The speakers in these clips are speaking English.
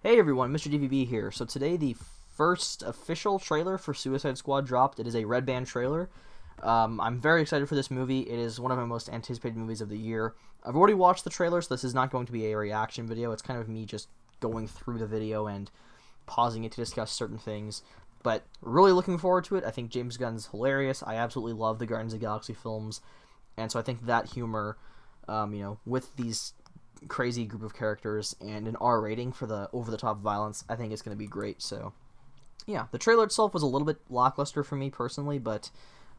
Hey everyone, Mr. DVB here. So today the first official trailer for Suicide Squad dropped. It is a Red Band trailer. I'm very excited for this movie. It is one of my most anticipated movies of the year. I've already watched the trailer, so this is not going to be a reaction video. It's kind of me just going through the video and pausing it to discuss certain things. But really looking forward to it. I think James Gunn's hilarious. I absolutely love the Guardians of the Galaxy films. And so I think that humor, with these crazy group of characters and an R rating for the over-the-top violence, I think it's going to be great. So, yeah, the trailer itself was a little bit lackluster for me personally, but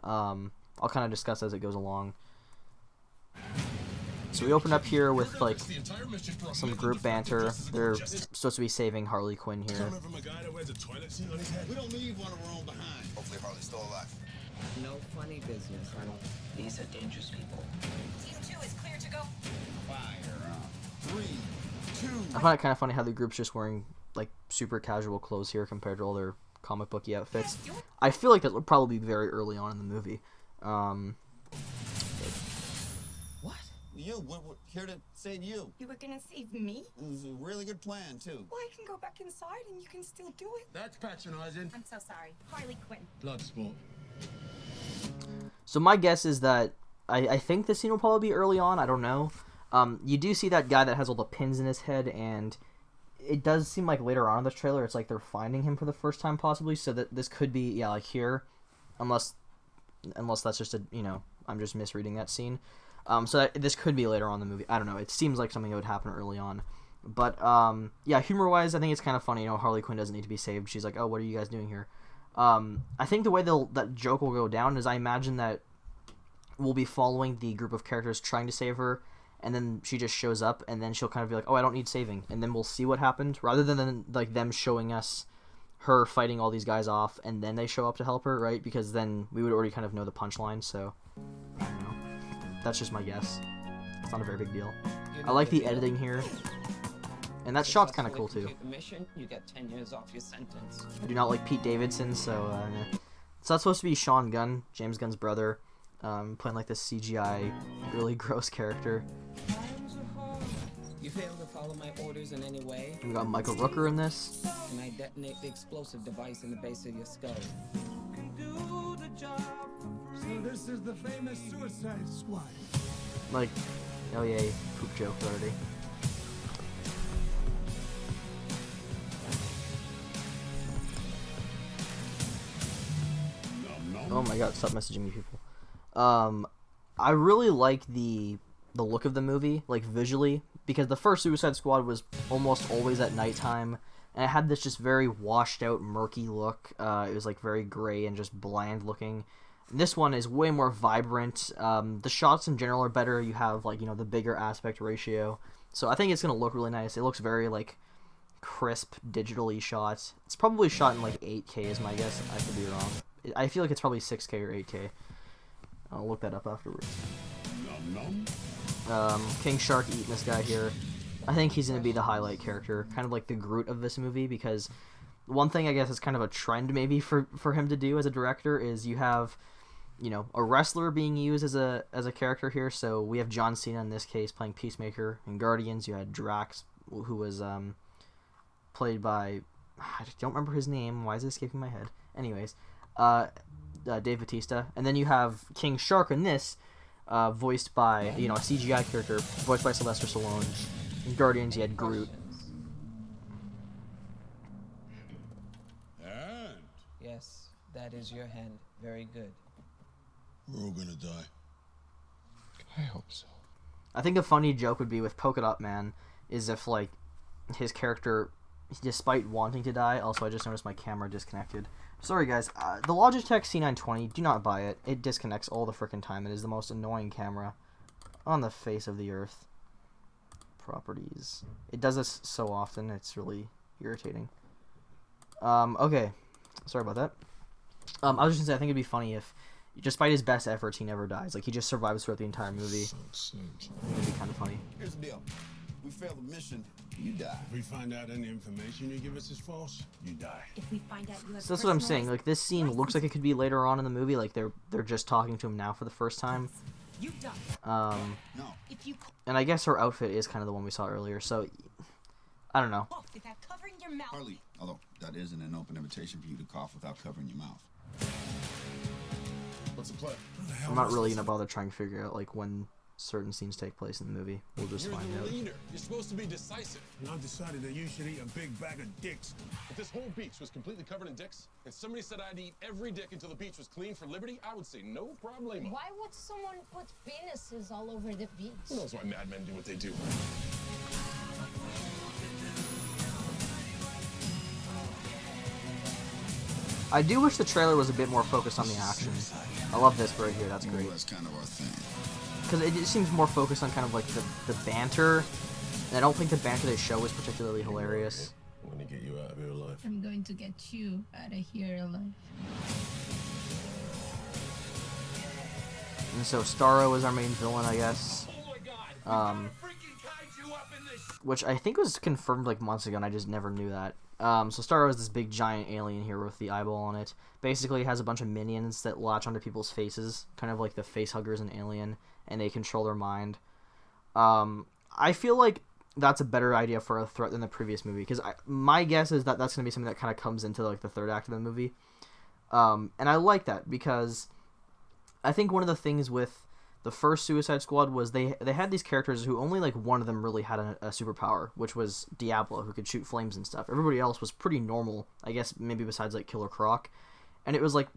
I'll kind of discuss as it goes along. So we open up here with like some group banter. They're supposed to be saving Harley Quinn here. We don't leave one of our own behind. Hopefully Harley's still alive. No funny business, Arnold. These are dangerous people. Team 2 is clear to go. Fire up. 3, 2. I find it kind of funny how the group's just wearing like super casual clothes here compared to all their comic booky outfits. I feel like that would probably be very early on in the movie. What? We're here to save you. You were gonna save me? It was a really good plan, too. Well, I can go back inside and you can still do it. That's patronizing. I'm so sorry. Harley Quinn. Bloodsport. So my guess is that I think this scene will probably be early on. I don't know. You do see that guy that has all the pins in his head, and it does seem like later on in this trailer, it's like they're finding him for the first time, possibly. So that this could be, yeah, like here, unless that's just I'm just misreading that scene. This could be later on in the movie. I don't know. It seems like something that would happen early on. But yeah, humor-wise, I think it's kind of funny. Harley Quinn doesn't need to be saved. She's like, oh, what are you guys doing here? I think the way that joke will go down is I imagine that we'll be following the group of characters trying to save her, and then she just shows up, and then she'll kind of be like, oh, I don't need saving, and then we'll see what happened, rather than like them showing us her fighting all these guys off, and then they show up to help her, right? Because then we would already kind of know the punchline, so I don't know. That's just my guess. It's not a very big deal. I like the editing here. And that shot's kind of cool, too. The mission, you get 10 years off your sentence. I do not like Pete Davidson, so that's supposed to be Sean Gunn, James Gunn's brother, playing like this CGI, really gross character. You fail to follow my orders in any way, We got Michael Rooker in this. and I detonate the explosive device in the base of your skull. So this is the famous Suicide Squad. Like, oh yay, poop joke already. Oh my god, stop messaging me, people. I really like the look of the movie, like visually, because the first Suicide Squad was almost always at nighttime, and it had this just very washed out, murky look. It was like very gray and just bland looking. This one is way more vibrant. The shots in general are better. You have like the bigger aspect ratio, so I think it's gonna look really nice. It looks very like crisp, digitally shot. It's probably shot in like 8K is my guess. I could be wrong. I feel like it's probably 6K or 8K. I'll look that up afterwards. King Shark eating this guy here. I think he's going to be the highlight character, kind of like the Groot of this movie, because one thing I guess is kind of a trend maybe for him to do as a director is you have, a wrestler being used as a character here. So we have John Cena in this case playing Peacemaker. In Guardians, you had Drax, who was played by, I don't remember his name. Why is it escaping my head? Anyways, Dave Bautista, and then you have King Shark in this, voiced by a CGI character voiced by Sylvester Stallone. In Guardians, you had Groot. And Yes, that is your hand. Very good. we're all gonna die. I hope so. I think a funny joke would be with Polka Dot Man is if like his character, despite wanting to die. Also, I just noticed my camera disconnected. Sorry guys, the Logitech C920, do not buy it. It disconnects all the frickin' time. It is the most annoying camera on the face of the earth. Properties. It does this so often, it's really irritating. Okay. Sorry about that. I was just gonna say, I think it'd be funny if, despite his best efforts, he never dies. Like, he just survives throughout the entire movie. It'd be kind of funny. Here's the deal. We fail the mission, you die. If we find out any information you give us is false, you die. If we find out you have So that's what I'm saying. Like, this scene looks like it could be later on in the movie. Like, they're just talking to him now for the first time. You die. No. If you And I guess her outfit is kind of the one we saw earlier. So, I don't know. off without covering your mouth. Harley, although that isn't an open invitation for you to cough without covering your mouth. What's the play? I'm not really gonna bother trying to figure out like when certain scenes take place in the movie. We'll just find out. You're supposed to be decisive. And I've decided that you should eat a big bag of dicks. If this whole beach was completely covered in dicks, and somebody said I'd eat every dick until the beach was clean for liberty, I would say no problemo. Why would someone put penises all over the beach? Who knows why madmen do what they do? I do wish the trailer was a bit more focused on the action. I love this right here. That's great. Well, that's kind of our thing. Because it just seems more focused on kind of like the banter. And I don't think the banter they show is particularly hilarious. I'm gonna get you out of here alive. I'm going to get you out of here alive. And so Starro is our main villain, I guess. Which I think was confirmed like months ago, and I just never knew that. So Starro is this big giant alien here with the eyeball on it. Basically, it has a bunch of minions that latch onto people's faces, kind of like the face huggers in Alien, and they control their mind. I feel like that's a better idea for a threat than the previous movie, because my guess is that that's going to be something that kind of comes into like the third act of the movie. And I like that, because I think one of the things with the first Suicide Squad was they had these characters who only like one of them really had a superpower, which was Diablo, who could shoot flames and stuff. Everybody else was pretty normal, I guess, maybe besides like Killer Croc. And it was like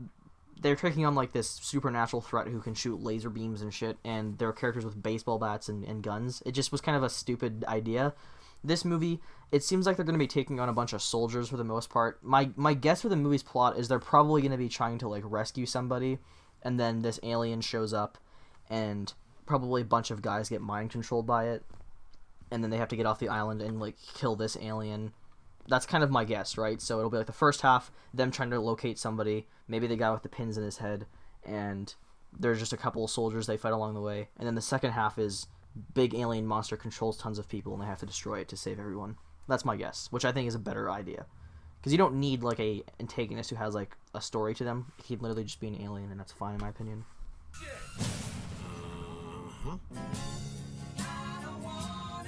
they're taking on like this supernatural threat who can shoot laser beams and shit, and there are characters with baseball bats and guns. It just was kind of a stupid idea. This movie, it seems like they're going to be taking on a bunch of soldiers for the most part. My guess for the movie's plot is they're probably going to be trying to like rescue somebody, and then this alien shows up, and probably a bunch of guys get mind controlled by it, and then they have to get off the island and like kill this alien. That's kind of my guess, right? So it'll be like the first half, them trying to locate somebody, maybe the guy with the pins in his head, and there's just a couple of soldiers they fight along the way. And then the second half is big alien monster controls tons of people and they have to destroy it to save everyone. That's my guess, which I think is a better idea. Because you don't need like a antagonist who has like a story to them. He can literally just be an alien, and that's fine in my opinion.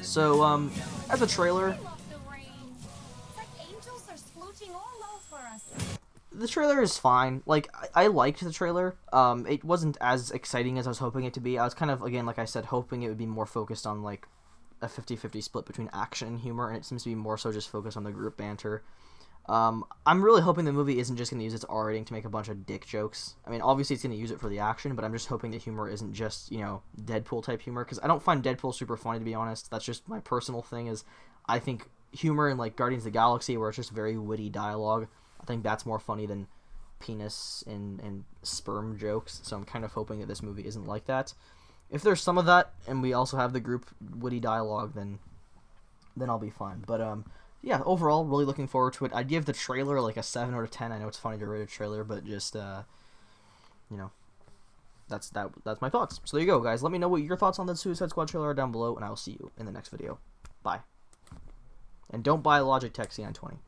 So, as a trailer, I love the rain. It's like angels are splooching all over us. the trailer is fine. Like, I liked the trailer. It wasn't as exciting as I was hoping it to be. I was kind of, again, like I said, hoping it would be more focused on, like, a 50-50 split between action and humor, and it seems to be more so just focused on the group banter. I'm really hoping the movie isn't just going to use its R rating to make a bunch of dick jokes. I mean, obviously it's going to use it for the action, but I'm just hoping the humor isn't just, you know, Deadpool-type humor, because I don't find Deadpool super funny, to be honest. That's just my personal thing, is I think humor in, like, Guardians of the Galaxy, where it's just very witty dialogue, I think that's more funny than penis and sperm jokes, so I'm kind of hoping that this movie isn't like that. If there's some of that, and we also have the group witty dialogue, then I'll be fine. But, yeah, overall, really looking forward to it. I'd give the trailer like a 7 out of 10. I know it's funny to rate a trailer, but just, you know, that's my thoughts. So there you go, guys. Let me know what your thoughts on the Suicide Squad trailer are down below, and I will see you in the next video. Bye. And don't buy a Logitech C920.